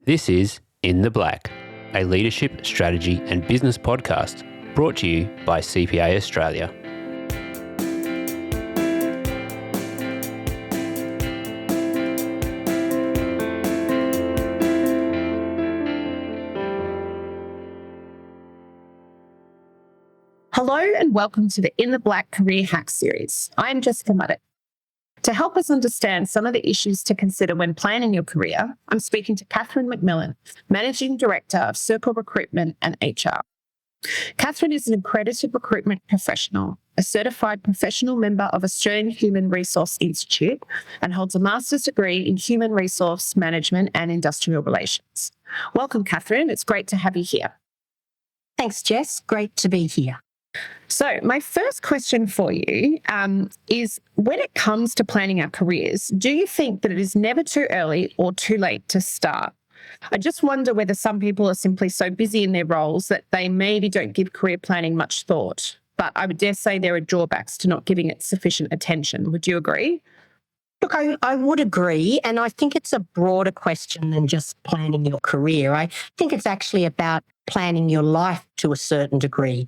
This is In the Black, a leadership, strategy and business podcast brought to you by CPA Australia. Hello and welcome to the In the Black Career Hack series. I'm Jessica Muddick. To help us understand some of the issues to consider when planning your career, I'm speaking to Catherine McMillan, Managing Director of Circle Recruitment and HR. Catherine is an accredited recruitment professional, a certified professional member of Australian Human Resource Institute, and holds a master's degree in Human Resource Management and Industrial Relations. Welcome, Catherine. It's great to have you here. Thanks, Jess. Great to be here. So my first question for you is, when it comes to planning our careers, do you think that it is never too early or too late to start? I just wonder whether some people are simply so busy in their roles that they maybe don't give career planning much thought. But I would dare say there are drawbacks to not giving it sufficient attention. Would you agree? Look, I would agree, and I think it's a broader question than just planning your career. I think it's actually about planning your life to a certain degree.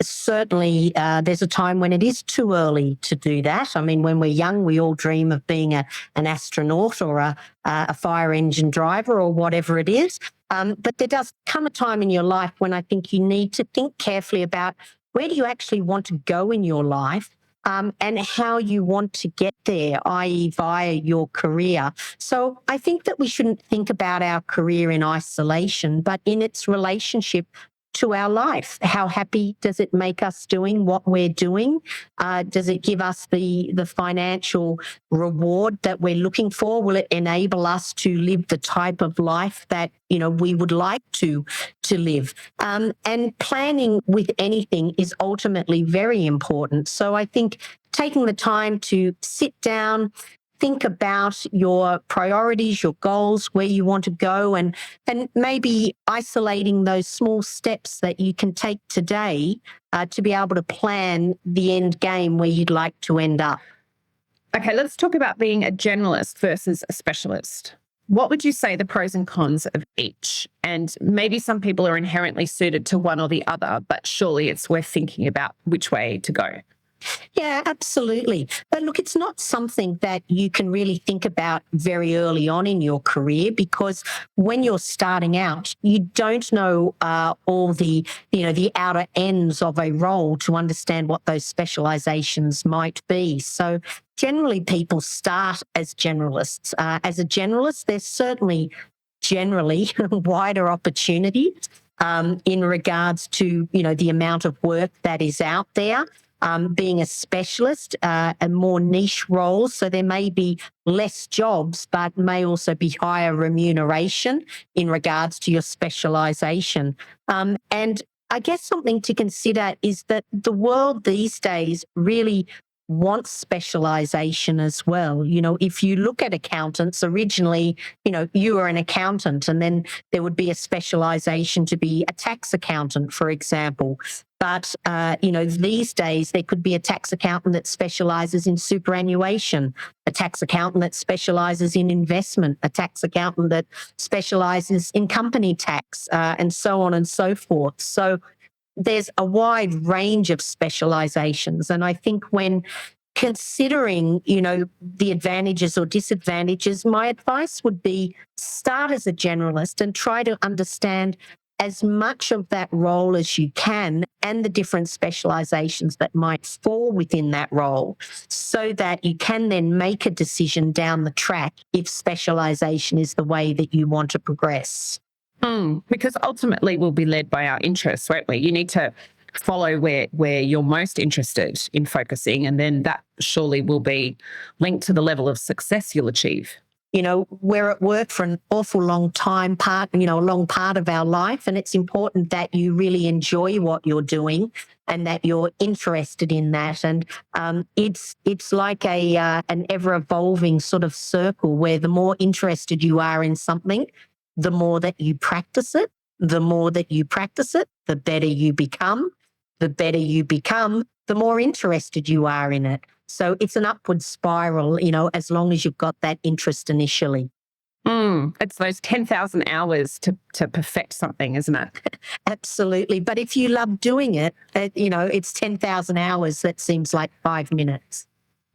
Certainly, there's a time when it is too early to do that. I mean, when we're young, we all dream of being an astronaut or a fire engine driver or whatever it is. But there does come a time in your life when I think you need to think carefully about where do you actually want to go in your life. And how you want to get there, i.e. via your career. So I think that we shouldn't think about our career in isolation, but in its relationship to our life. How happy does it make us doing what we're doing? Does it give us the financial reward that we're looking for? Will it enable us to live the type of life that, we would like to live? And planning with anything is ultimately very important. So I think taking the time to sit down, think about your priorities, your goals, where you want to go, and maybe isolating those small steps that you can take today to be able to plan the end game where you'd like to end up. Okay, let's talk about being a generalist versus a specialist. What would you say the pros and cons of each? And maybe some people are inherently suited to one or the other, but surely it's worth thinking about which way to go. Yeah, absolutely. But look, it's not something that you can really think about very early on in your career, because when you're starting out, you don't know all the outer ends of a role to understand what those specializations might be. So generally people start as generalists. As a generalist, there's certainly generally wider opportunities in regards to, the amount of work that is out there. Being a specialist, a more niche role, so there may be less jobs, but may also be higher remuneration in regards to your specialisation. And I guess something to consider is that the world these days really wants specialisation as well. If you look at accountants, originally, you were an accountant, and then there would be a specialisation to be a tax accountant, for example. But, these days there could be a tax accountant that specialises in superannuation, a tax accountant that specialises in investment, a tax accountant that specialises in company tax, and so on and so forth. So there's a wide range of specialisations. And I think when considering, the advantages or disadvantages, my advice would be start as a generalist and try to understand as much of that role as you can and the different specialisations that might fall within that role, so that you can then make a decision down the track if specialisation is the way that you want to progress. Because ultimately we'll be led by our interests, won't we? You need to follow where you're most interested in focusing, and then that surely will be linked to the level of success you'll achieve. We're at work for an awful long time, a long part of our life, and it's important that you really enjoy what you're doing and that you're interested in that. And it's like an ever-evolving sort of circle where the more interested you are in something, the more that you practice it, the more that you practice it, the better you become. The better you become, the more interested you are in it. So it's an upward spiral, as long as you've got that interest initially. It's those 10,000 hours to perfect something, isn't it? Absolutely. But if you love doing it, it's 10,000 hours. That seems like 5 minutes.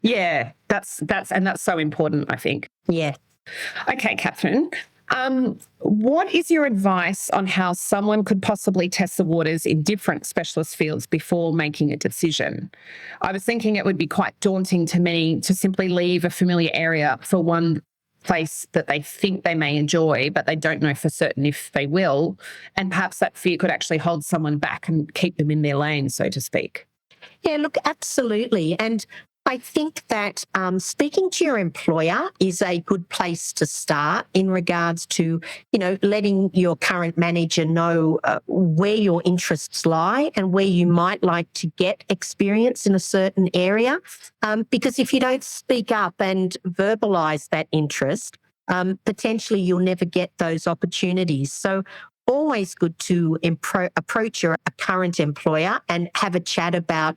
Yeah, that's so important, I think. Yeah. Okay, Catherine. What is your advice on how someone could possibly test the waters in different specialist fields before making a decision? I was thinking it would be quite daunting to many to simply leave a familiar area for one place that they think they may enjoy, but they don't know for certain if they will. And perhaps that fear could actually hold someone back and keep them in their lane, so to speak. Yeah, look, absolutely. And I think that speaking to your employer is a good place to start in regards to, letting your current manager know where your interests lie and where you might like to get experience in a certain area. Because if you don't speak up and verbalise that interest, potentially you'll never get those opportunities. So always good to approach your current employer and have a chat about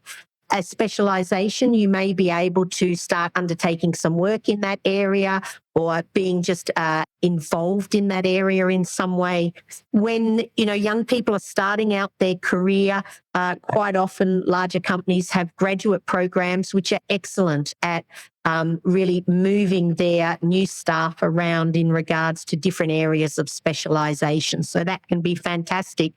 a specialisation. You may be able to start undertaking some work in that area or being just involved in that area in some way. When, young people are starting out their career, quite often larger companies have graduate programs which are excellent at really moving their new staff around in regards to different areas of specialisation. So that can be fantastic.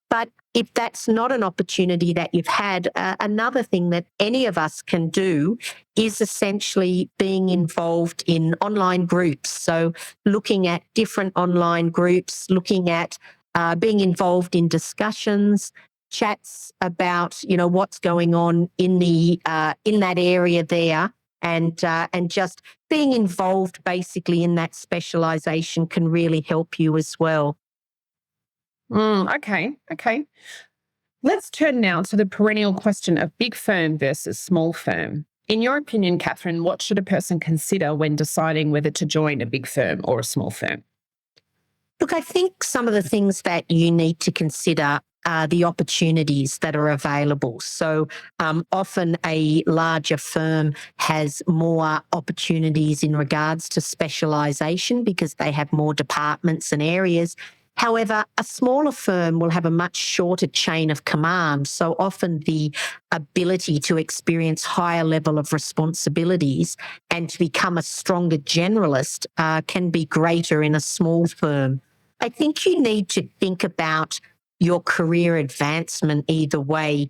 But if that's not an opportunity that you've had, another thing that any of us can do is essentially being involved in online groups. So looking at different online groups, looking at being involved in discussions, chats about, what's going on in that area there. And just being involved basically in that specialisation can really help you as well. Okay. Let's turn now to the perennial question of big firm versus small firm. In your opinion, Catherine, what should a person consider when deciding whether to join a big firm or a small firm? Look, I think some of the things that you need to consider are the opportunities that are available. So often a larger firm has more opportunities in regards to specialisation because they have more departments and areas. However, a smaller firm will have a much shorter chain of command. So often the ability to experience higher level of responsibilities and to become a stronger generalist can be greater in a small firm. I think you need to think about your career advancement either way.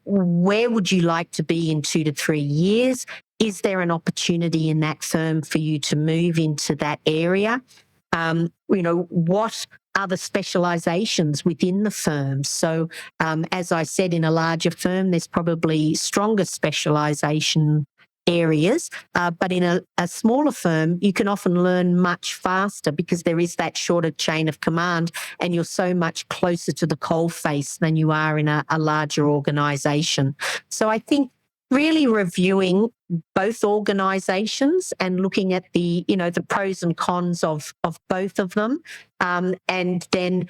Where would you like to be in 2 to 3 years? Is there an opportunity in that firm for you to move into that area? What are the specialisations within the firm? So, as I said, in a larger firm, there's probably stronger specialisation areas, but in a smaller firm, you can often learn much faster because there is that shorter chain of command and you're so much closer to the coalface than you are in a larger organisation. So I think really reviewing both organisations and looking at the pros and cons of both of them, and then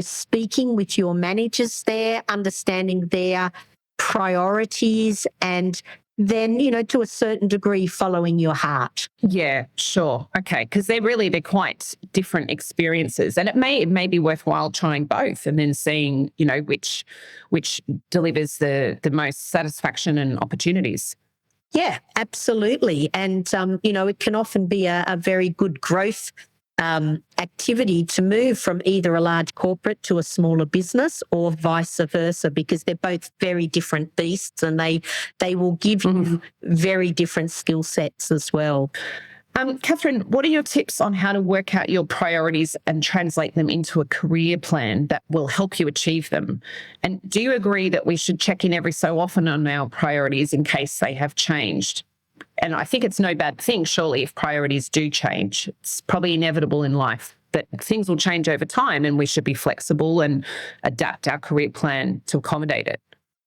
speaking with your managers there, understanding their priorities, and then to a certain degree following your heart. Yeah, sure. Okay, because they're quite different experiences, and it may be worthwhile trying both and then seeing which delivers the most satisfaction and opportunities. Yeah, absolutely. And it can often be a very good growth activity to move from either a large corporate to a smaller business or vice versa, because they're both very different beasts and they will give you very different skill sets as well. Catherine, what are your tips on how to work out your priorities and translate them into a career plan that will help you achieve them? And do you agree that we should check in every so often on our priorities in case they have changed? And I think it's no bad thing, surely, if priorities do change. It's probably inevitable in life that things will change over time and we should be flexible and adapt our career plan to accommodate it.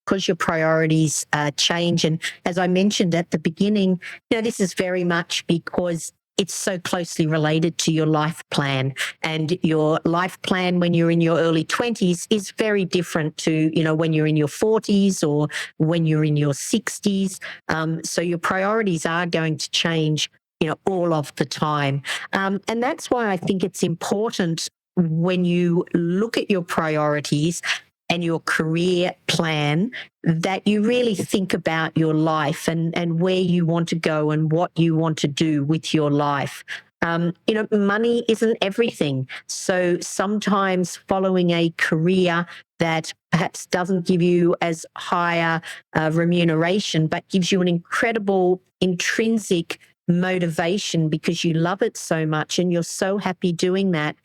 Because your priorities change. And as I mentioned at the beginning, this is very much because it's so closely related to your life plan. And your life plan when you're in your early 20s is very different to, when you're in your 40s or when you're in your 60s. So your priorities are going to change all of the time. And that's why I think it's important when you look at your priorities and your career plan that you really think about your life and where you want to go and what you want to do with your life. Money isn't everything. So sometimes following a career that perhaps doesn't give you as higher remuneration, but gives you an incredible intrinsic motivation because you love it so much and you're so happy doing that,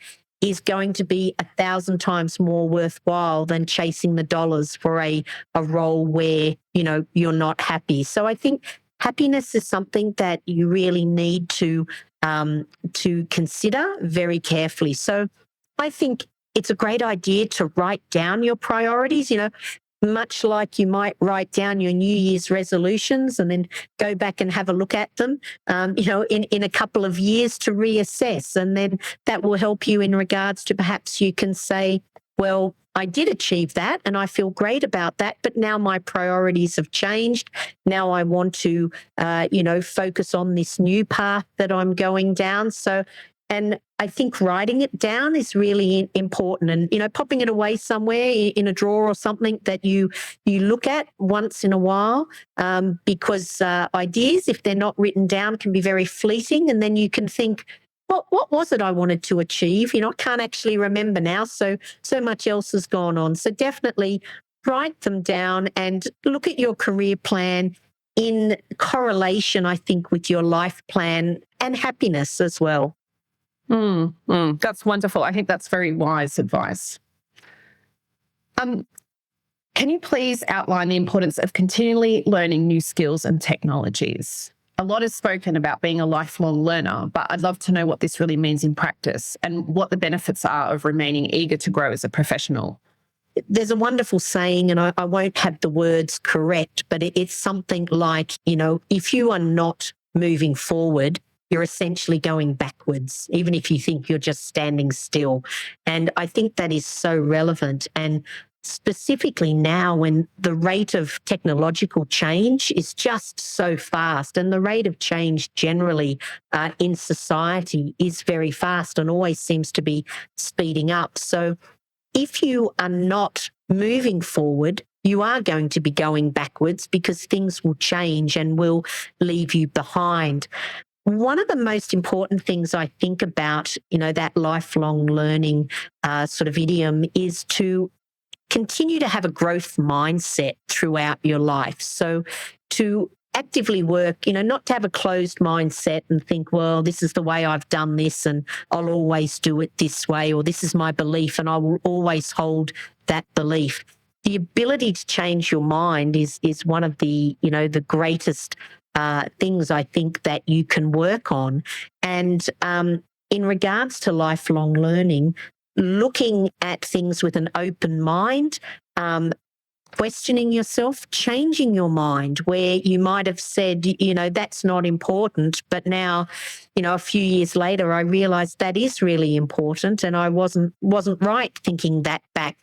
is going to be 1,000 times more worthwhile than chasing the dollars for a role where, you're not happy. So I think happiness is something that you really need to consider very carefully. So I think it's a great idea to write down your priorities, much like you might write down your New Year's resolutions and then go back and have a look at them, in a couple of years to reassess. And then that will help you in regards to perhaps you can say, well, I did achieve that and I feel great about that, but now my priorities have changed. Now I want to, focus on this new path that I'm going down. And I think writing it down is really important and, popping it away somewhere in a drawer or something that you look at once in a while, because ideas, if they're not written down, can be very fleeting. And then you can think, what was it I wanted to achieve? I can't actually remember now. So much else has gone on. So definitely write them down and look at your career plan in correlation, I think, with your life plan and happiness as well. That's wonderful. I think that's very wise advice. Can you please outline the importance of continually learning new skills and technologies? A lot is spoken about being a lifelong learner, but I'd love to know what this really means in practice and what the benefits are of remaining eager to grow as a professional. There's a wonderful saying, and I won't have the words correct, but it's something like, if you are not moving forward, you're essentially going backwards, even if you think you're just standing still. And I think that is so relevant. And specifically now when the rate of technological change is just so fast and the rate of change generally in society is very fast and always seems to be speeding up. So if you are not moving forward, you are going to be going backwards because things will change and will leave you behind. One of the most important things I think about, that lifelong learning sort of idiom is to continue to have a growth mindset throughout your life. So to actively work, not to have a closed mindset and think, well, this is the way I've done this and I'll always do it this way, or this is my belief and I will always hold that belief. The ability to change your mind is one of the, the greatest things I think that you can work on. And in regards to lifelong learning, looking at things with an open mind, questioning yourself, changing your mind where you might have said, that's not important. But now, a few years later, I realized that is really important. And I wasn't right thinking that back,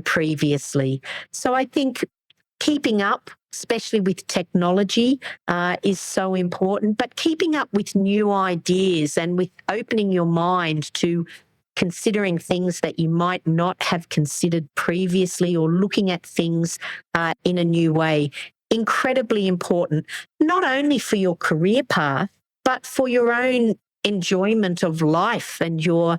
previously. So I think keeping up, especially with technology, is so important, but keeping up with new ideas and with opening your mind to considering things that you might not have considered previously or looking at things in a new way. Incredibly important, not only for your career path, but for your own enjoyment of life and your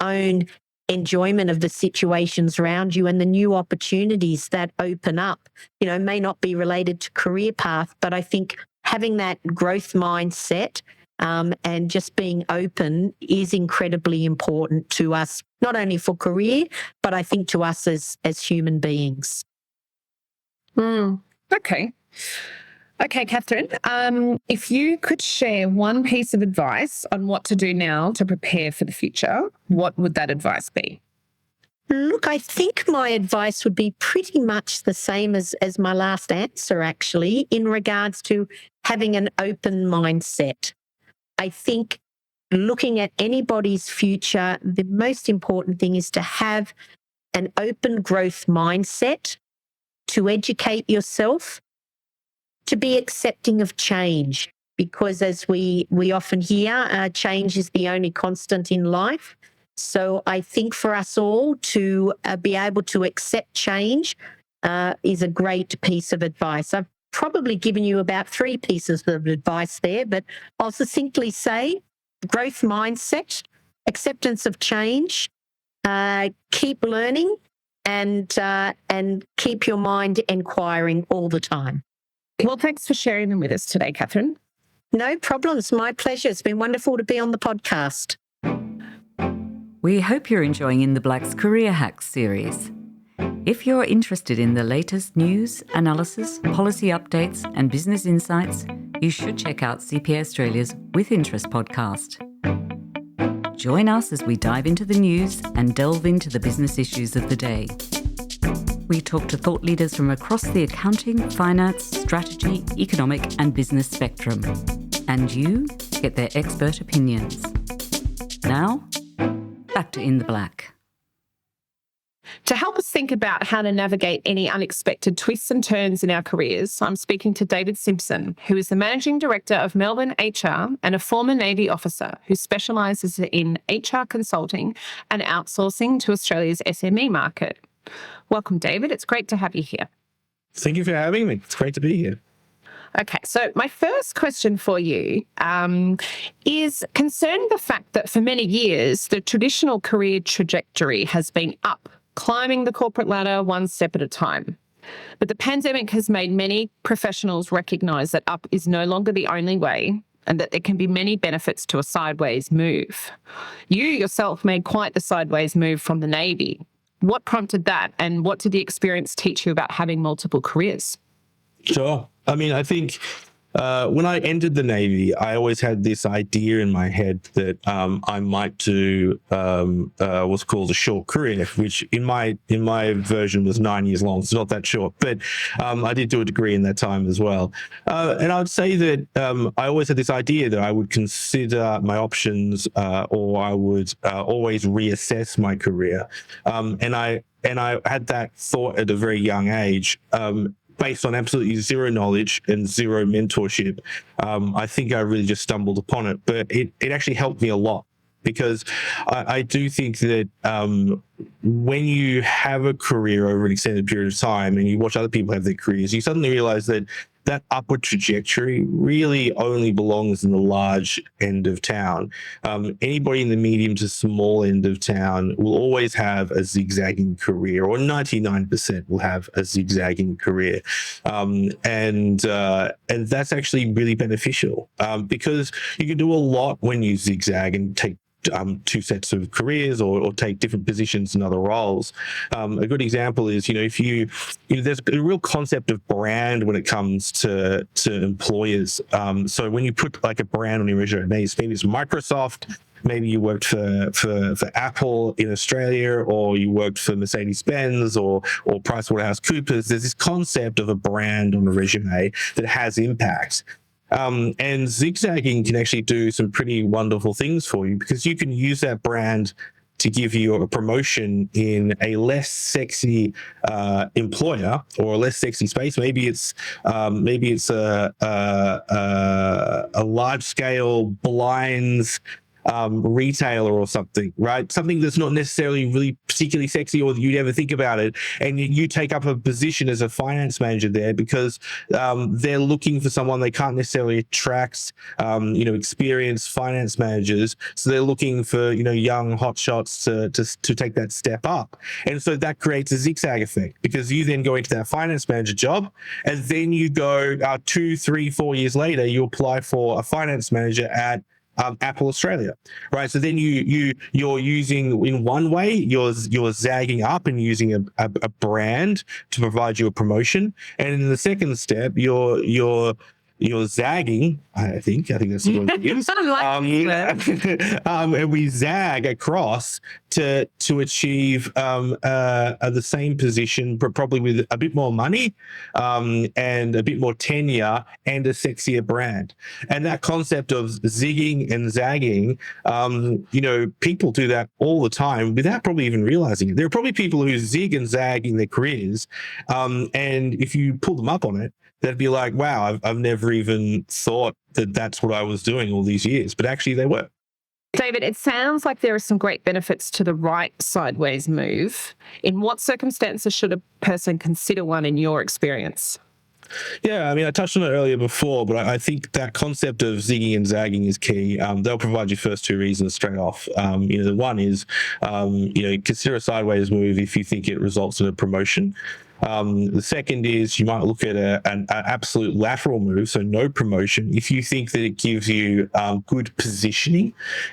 own enjoyment of the situations around you and the new opportunities that open up, may not be related to career path, but I think having that growth mindset and just being open is incredibly important to us, not only for career, but I think to us as human beings. Okay. Okay, Catherine, if you could share one piece of advice on what to do now to prepare for the future, what would that advice be? Look, I think my advice would be pretty much the same as my last answer, actually, in regards to having an open mindset. I think looking at anybody's future, the most important thing is to have an open growth mindset, to educate yourself, to be accepting of change. because as we often hear, change is the only constant in life. So I think for us all to be able to accept change is a great piece of advice. I've probably given you about 3 pieces of advice there, but I'll succinctly say growth mindset, acceptance of change, keep learning, and keep your mind inquiring all the time. Well, thanks for sharing them with us today, Catherine. No problems. My pleasure. It's been wonderful to be on the podcast. We hope you're enjoying In the Black's Career Hacks series. If you're interested in the latest news, analysis, policy updates, and business insights, you should check out CPA Australia's With Interest podcast. Join us as we dive into the news and delve into the business issues of the day. We talk to thought leaders from across the accounting, finance, strategy, economic, and business spectrum. And you get their expert opinions. Now, back to In the Black. To help us think about how to navigate any unexpected twists and turns in our careers, I'm speaking to David Simpson, who is the Managing Director of Melbourne HR and a former Navy officer who specialises in HR consulting and outsourcing to Australia's SME market. Welcome, David. It's great to have you here. Thank you for having me. It's great to be here. Okay, so my first question for you is concerning the fact that for many years, the traditional career trajectory has been up, climbing the corporate ladder one step at a time. But the pandemic has made many professionals recognise that up is no longer the only way and that there can be many benefits to a sideways move. You yourself made quite the sideways move from the Navy. What prompted that, and what did the experience teach you about having multiple careers? Sure. I mean, I think when I entered the Navy, I always had this idea in my head that I might do what's called a short career, which in my version was 9 years long. It's not that short, but I did do a degree in that time as well. And I would say that I always had this idea that I would consider my options, or I would always reassess my career. And I had that thought at a very young age. Based on absolutely zero knowledge and zero mentorship, I think I really just stumbled upon it. But it actually helped me a lot, because I do think that when you have a career over an extended period of time and you watch other people have their careers, you suddenly realize that that upward trajectory really only belongs in the large end of town. Anybody in the medium to small end of town will always have a zigzagging career, or 99% will have a zigzagging career. And that's actually really beneficial, because you can do a lot when you zigzag and take 2 sets of careers, or take different positions in other roles. A good example is, if there's a real concept of brand when it comes to employers. So when you put like a brand on your resume, maybe it's Microsoft, maybe you worked for Apple in Australia, or you worked for Mercedes-Benz or PricewaterhouseCoopers, there's this concept of a brand on a resume that has impact. And zigzagging can actually do some pretty wonderful things for you, because you can use that brand to give you a promotion in a less sexy employer, or a less sexy space. Maybe it's a large scale blinds retailer or something, right? Something that's not necessarily really particularly sexy, or you'd ever think about it. And you take up a position as a finance manager there, because they're looking for someone. They can't necessarily attract, experienced finance managers. So they're looking for, young hotshots to take that step up. And so that creates a zigzag effect, because you then go into that finance manager job, and then you go 2, 3, 4 years later, you apply for a finance manager at Apple Australia, right? So then you're using, in one way, you're zagging up and using a brand to provide you a promotion, and in the second step, you're zagging. I think that's the word we use. And we zag across to achieve the same position, but probably with a bit more money, and a bit more tenure and a sexier brand. And that concept of zigging and zagging, people do that all the time without probably even realizing it. There are probably people who zig and zag in their careers, and if you pull them up on it, they'd be like, wow, I've never even thought that that's what I was doing all these years, but actually they were. David, it sounds like there are some great benefits to the right sideways move. In what circumstances should a person consider one in your experience? Yeah, I mean, I touched on it earlier before, but I think that concept of zigging and zagging is key. They'll provide you first two reasons straight off. The one is, consider a sideways move if you think it results in a promotion. The second is you might look at an absolute lateral move, so no promotion, if you think that it gives you good positioning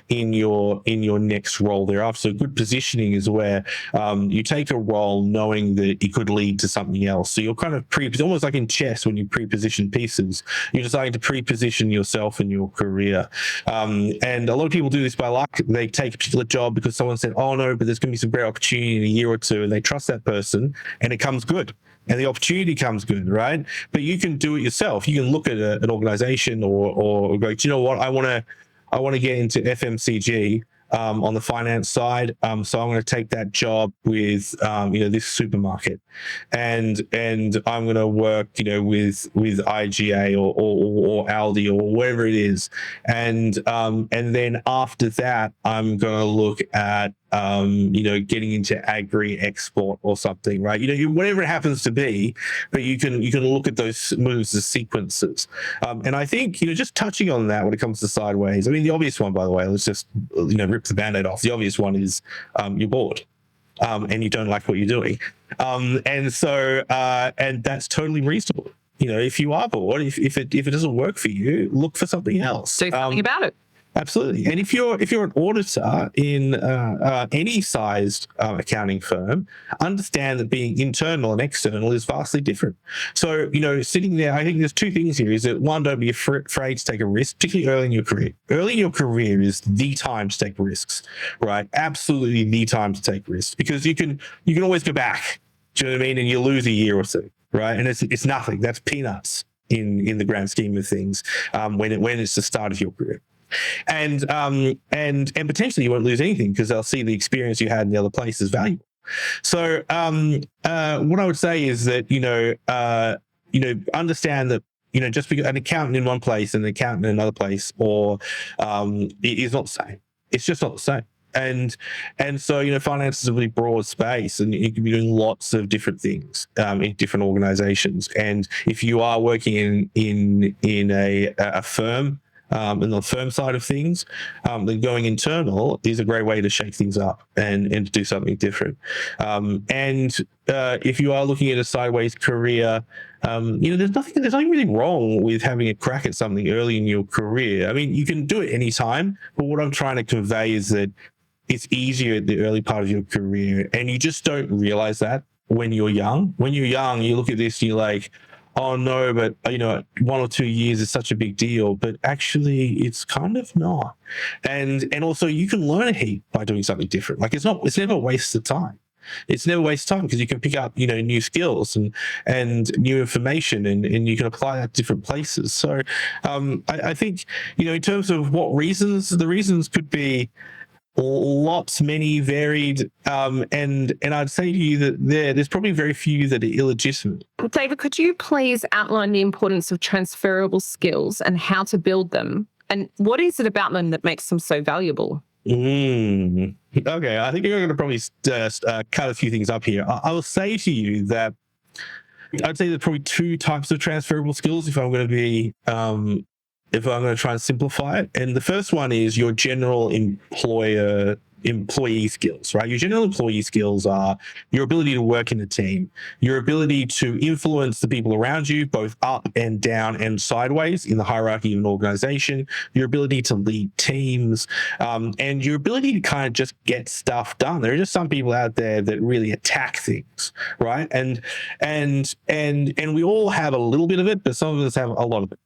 in your next role thereafter. So good positioning is where you take a role knowing that it could lead to something else. So you're kind of it's almost like in chess when you pre-position pieces. You're deciding to pre-position yourself in your career. And a lot of people do this by luck. They take a particular job because someone said, oh no, but there's going to be some great opportunity in a year or two, and they trust that person, and it comes good. And the opportunity comes good, right? But you can do it yourself. You can look at an organization or go, do you know what? I want to get into FMCG on the finance side. So I'm going to take that job with this supermarket, and I'm going to work with IGA or Aldi or wherever it is, and then after that I'm going to look at getting into agri export or something, right? Whatever it happens to be, but you can look at those moves as sequences. And I think, just touching on that when it comes to sideways, I mean, the obvious one, by the way, let's just, rip the Band-Aid off. The obvious one is you're bored. And you don't like what you're doing. And that's totally reasonable. If you are bored, if it doesn't work for you, look for something else. Do something about it. Absolutely. And if you're an auditor in any sized accounting firm, understand that being internal and external is vastly different. So, sitting there, I think there's two things here. Is that one, don't be afraid to take a risk, particularly early in your career. Early in your career is the time to take risks, right? Absolutely the time to take risks, because you can always go back. Do you know what I mean? And you lose a year or two, right? And it's nothing. That's peanuts in the grand scheme of things when it's the start of your career. And potentially you won't lose anything because they'll see the experience you had in the other place as valuable. So what I would say is that understand that just because an accountant in one place and an accountant in another place it is not the same. It's just not the same. And so finance is a really broad space, and you can be doing lots of different things in different organizations. And if you are working in a firm, and the firm side of things, then going internal is a great way to shake things up and to do something different. If you are looking at a sideways career, there's nothing really wrong with having a crack at something early in your career. I mean, you can do it anytime, but what I'm trying to convey is that it's easier at the early part of your career, and you just don't realize that when you're young. When you're young, you look at this and you're like, oh no, but 1 or 2 years is such a big deal, but actually it's kind of not. And also you can learn a heap by doing something different. Like it's never a waste of time. It's never a waste of time because you can pick up, new skills and new information and you can apply that to different places. So I think, in terms of what reasons, the reasons could be lots, many, varied, and I'd say to you that there's probably very few that are illegitimate. David, could you please outline the importance of transferable skills and how to build them? And what is it about them that makes them so valuable? Okay, I think you're going to probably cut a few things up here. I will say to you that I'd say there's probably two types of transferable skills if I'm going to try and simplify it. And the first one is your general employee skills, right? Your general employee skills are your ability to work in a team, your ability to influence the people around you, both up and down and sideways in the hierarchy of an organization, your ability to lead teams, and your ability to kind of just get stuff done. There are just some people out there that really attack things, right? And we all have a little bit of it, but some of us have a lot of it.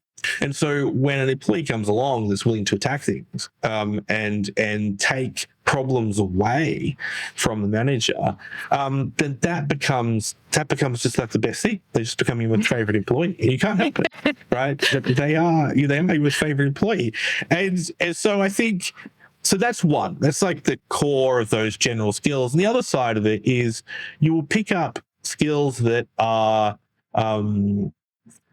And so when an employee comes along that's willing to attack things and take problems away from the manager, then that becomes just like the best thing. They just become your most favorite employee, and you can't help it, right? They are your most favorite employee, and so I think. So that's one. That's like the core of those general skills. And the other side of it is you will pick up skills that are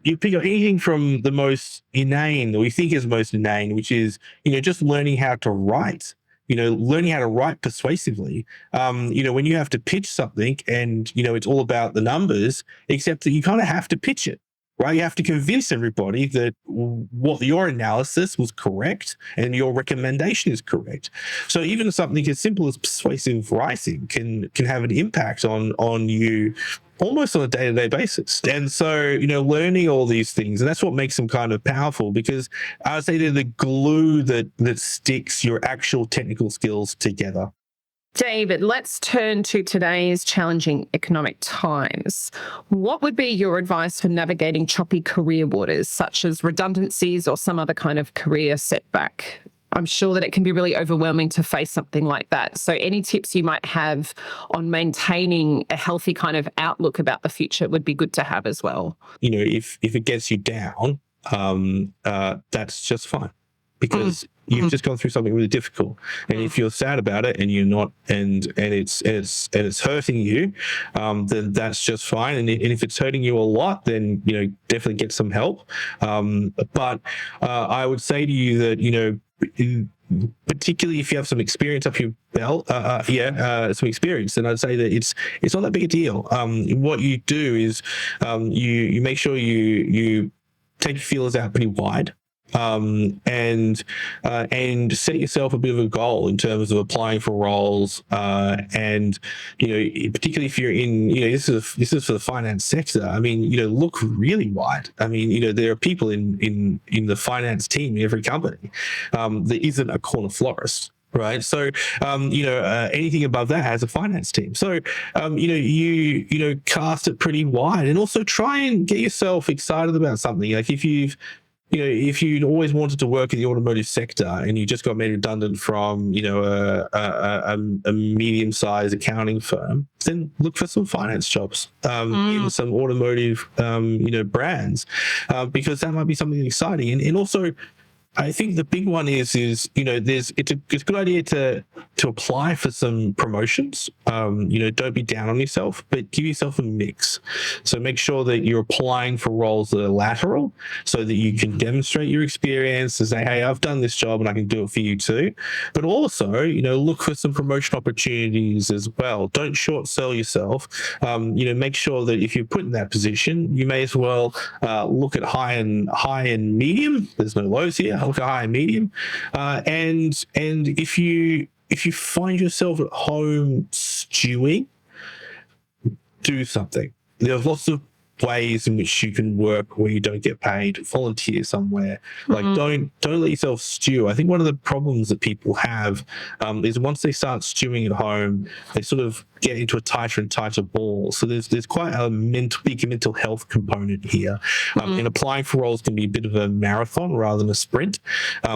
you pick up anything from the most inane, or you think is most inane, which is, just learning how to write. Learning how to write persuasively. When you have to pitch something and, it's all about the numbers, except that you kind of have to pitch it, right? You have to convince everybody that what your analysis was correct and your recommendation is correct. So even something as simple as persuasive writing can have an impact on you almost on a day-to-day basis. And so, learning all these things, and that's what makes them kind of powerful, because I would say they're the glue that sticks your actual technical skills together. David, let's turn to today's challenging economic times. What would be your advice for navigating choppy career waters, such as redundancies or some other kind of career setback? I'm sure that it can be really overwhelming to face something like that. So any tips you might have on maintaining a healthy kind of outlook about the future would be good to have as well. If it gets you down, that's just fine, because you've just gone through something really difficult. And if you're sad about it and you're not, and it's hurting you, then that's just fine. And if it's hurting you a lot, then, definitely get some help. But I would say to you that, particularly if you have some experience up your belt, some experience, then I'd say that it's not that big a deal. What you do is you make sure you take your feelers out pretty wide. And set yourself a bit of a goal in terms of applying for roles, and particularly if you're in, this is for the finance sector. I mean, look really wide. I mean, there are people in the finance team in every company. There isn't a corner florist. Right. So, anything above that has a finance team. So, you cast it pretty wide, and also try and get yourself excited about something. Like if you'd always wanted to work in the automotive sector and you just got made redundant from, a medium-sized accounting firm, then look for some finance jobs in some automotive, brands, because that might be something exciting. And also, I think the big one is it's a good idea to apply for some promotions. Don't be down on yourself, but give yourself a mix. So make sure that you're applying for roles that are lateral, so that you can demonstrate your experience and say, hey, I've done this job and I can do it for you too. But also, look for some promotion opportunities as well. Don't short sell yourself. Make sure that if you're put in that position, you may as well look at high and medium. There's no lows here. Look at high and medium, and if you find yourself at home stewing, do something. There's lots of ways in which you can work where you don't get paid. Volunteer somewhere. Like don't let yourself stew. I think one of the problems that people have is once they start stewing at home, they sort of get into a tighter and tighter ball. So there's quite a big mental health component here. And applying for roles can be a bit of a marathon rather than a sprint.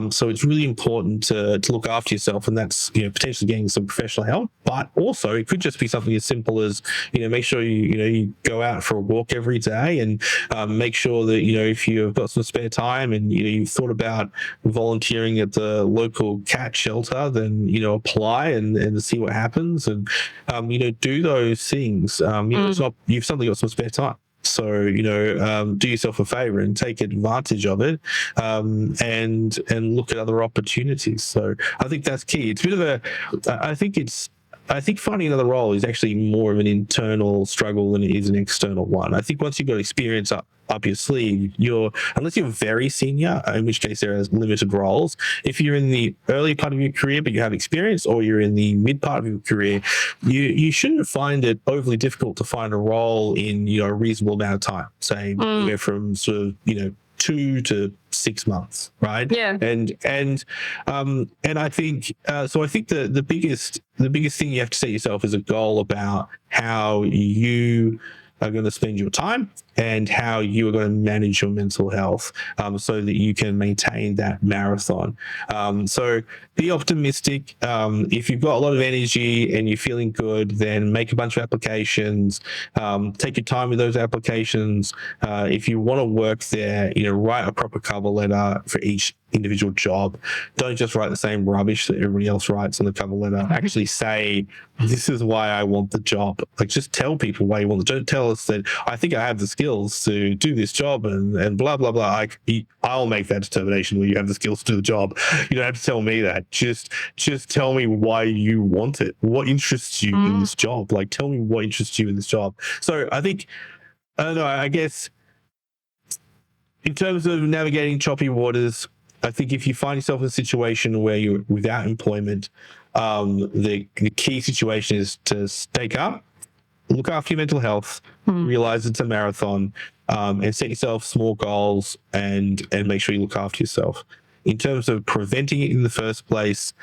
So it's really important to look after yourself, and that's potentially getting some professional help. But also it could just be something as simple as make sure you go out for a walk every day, and make sure that if you've got some spare time and you've thought about volunteering at the local cat shelter, then apply and see what happens, and do those things. It's not, you've suddenly got some spare time. So, do yourself a favor and take advantage of it, and look at other opportunities. So I think that's key. It's a bit of I think finding another role is actually more of an internal struggle than it is an external one. I think once you've got experience up your sleeve, unless you're very senior, in which case there are limited roles. If you're in the early part of your career but you have experience, or you're in the mid part of your career, you shouldn't find it overly difficult to find a role in a reasonable amount of time. Say from sort of 2 to 6 months, right? Yeah. And I think so. I think the biggest thing you have to set yourself is a goal about how you are going to spend your time and how you are going to manage your mental health, so that you can maintain that marathon. So be optimistic. If you've got a lot of energy and you're feeling good, then make a bunch of applications. Take your time with those applications. If you want to work there, write a proper cover letter for each individual job. Don't just write the same rubbish that everybody else writes on the cover letter. Actually say, this is why I want the job. Like, just tell people why you want it. Don't tell generalist that I think I have the skills to do this job and blah, blah, blah. I'll make that determination where you have the skills to do the job. You don't have to tell me that. Just tell me why you want it. What interests you in this job? Like, tell me what interests you in this job. So I think, I don't know, I guess in terms of navigating choppy waters, I think if you find yourself in a situation where you're without employment, the key situation is to stay calm, look after your mental health, realize it's a marathon, and set yourself small goals and make sure you look after yourself. In terms of preventing it in the first place,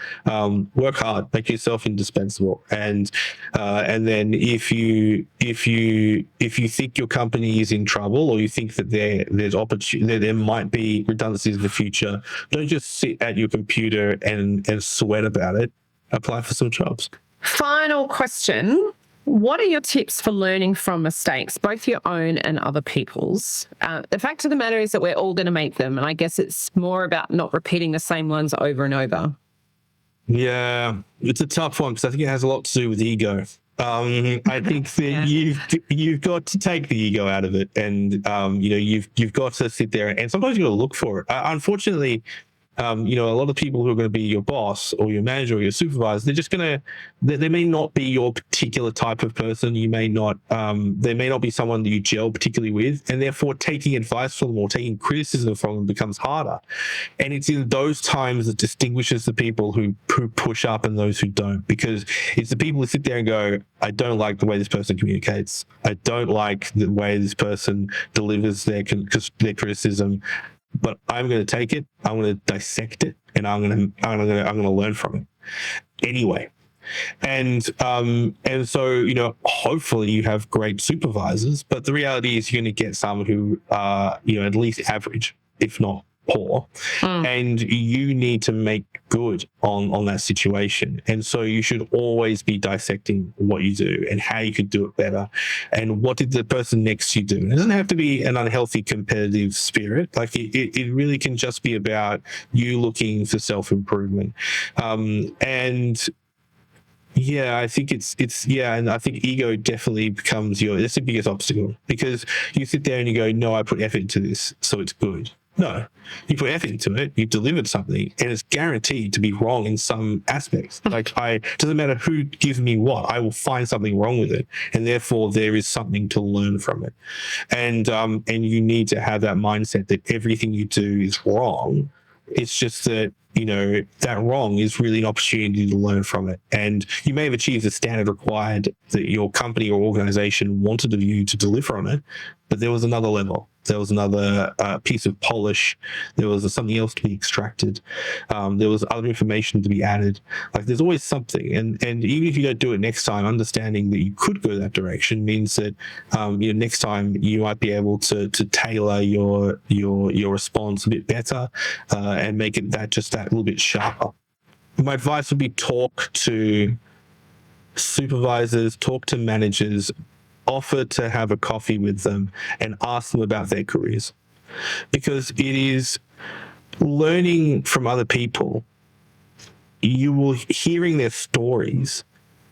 work hard, make yourself indispensable, and then if you think your company is in trouble, or you think that there's opportunity, there might be redundancies in the future, don't just sit at your computer and sweat about it. Apply for some jobs. Final question. What are your tips for learning from mistakes, both your own and other people's? The fact of the matter is that we're all going to make them. And I guess it's more about not repeating the same ones over and over. Yeah, it's a tough one because I think it has a lot to do with ego. I think that you've got to take the ego out of it, and you've got to sit there, and sometimes you got to look for it. Unfortunately, a lot of people who are going to be your boss or your manager or your supervisor, they're just they may not be your particular type of person. You may not, they may not be someone that you gel particularly with, and therefore taking advice from them or taking criticism from them becomes harder. And it's in those times that distinguishes the people who push up and those who don't, because it's the people who sit there and go, I don't like the way this person communicates. I don't like the way this person delivers their criticism. But I'm going to take it, I'm going to dissect it, and I'm going to learn from it anyway. And so, hopefully you have great supervisors, but the reality is you're going to get some who are, at least average, if not poor, and you need to make good on that situation. And so you should always be dissecting what you do and how you could do it better, and what did the person next to you do. It doesn't have to be an unhealthy competitive spirit. Like it really can just be about you looking for self-improvement. And I think and I think ego definitely becomes that's the biggest obstacle, because you sit there and you go, no, I put effort into this, so it's good. No, you put effort into it, you delivered something, and it's guaranteed to be wrong in some aspects. Like, doesn't matter who gives me what, I will find something wrong with it, and therefore there is something to learn from it. And you need to have that mindset that everything you do is wrong. It's just that, that wrong is really an opportunity to learn from it. And you may have achieved the standard required that your company or organization wanted of you to deliver on it, but there was another level. There was another piece of polish. There was something else to be extracted. There was other information to be added. Like, there's always something. And even if you don't do it next time, understanding that you could go that direction means that next time you might be able to tailor your response a bit better, and make it that little bit sharper. My advice would be talk to supervisors, talk to managers, offer to have a coffee with them and ask them about their careers, because it is learning from other people. You will hearing their stories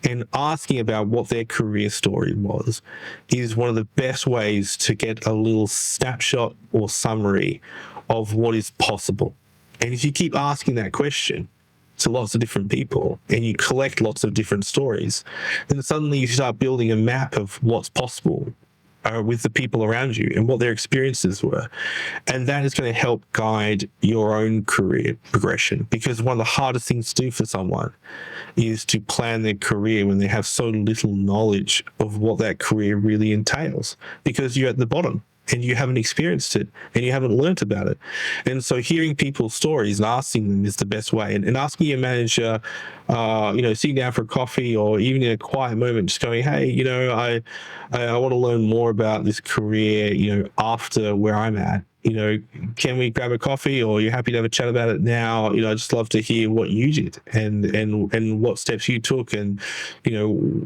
and asking about what their career story was is one of the best ways to get a little snapshot or summary of what is possible. And if you keep asking that question to lots of different people and you collect lots of different stories, then suddenly you start building a map of what's possible with the people around you and what their experiences were. And that is going to help guide your own career progression, because one of the hardest things to do for someone is to plan their career when they have so little knowledge of what that career really entails, because you're at the bottom and you haven't experienced it and you haven't learnt about it. And so hearing people's stories and asking them is the best way. And asking your manager, sitting down for a coffee or even in a quiet moment, just going, hey, I want to learn more about this career, after where I'm at. Can we grab a coffee, or are you happy to have a chat about it now? I'd just love to hear what you did and what steps you took, and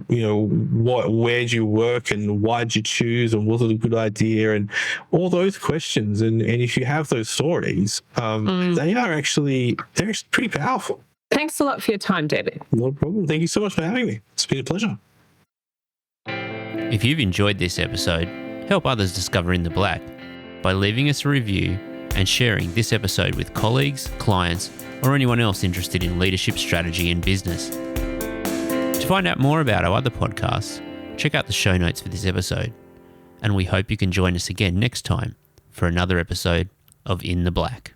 where'd you work and why'd you choose, and was it a good idea, and all those questions. And if you have those stories, they're pretty powerful. Thanks a lot for your time, David. No problem. Thank you so much for having me. It's been a pleasure. If you've enjoyed this episode, help others discover In the Black by leaving us a review and sharing this episode with colleagues, clients, or anyone else interested in leadership strategy and business. To find out more about our other podcasts, check out the show notes for this episode. And we hope you can join us again next time for another episode of In the Black.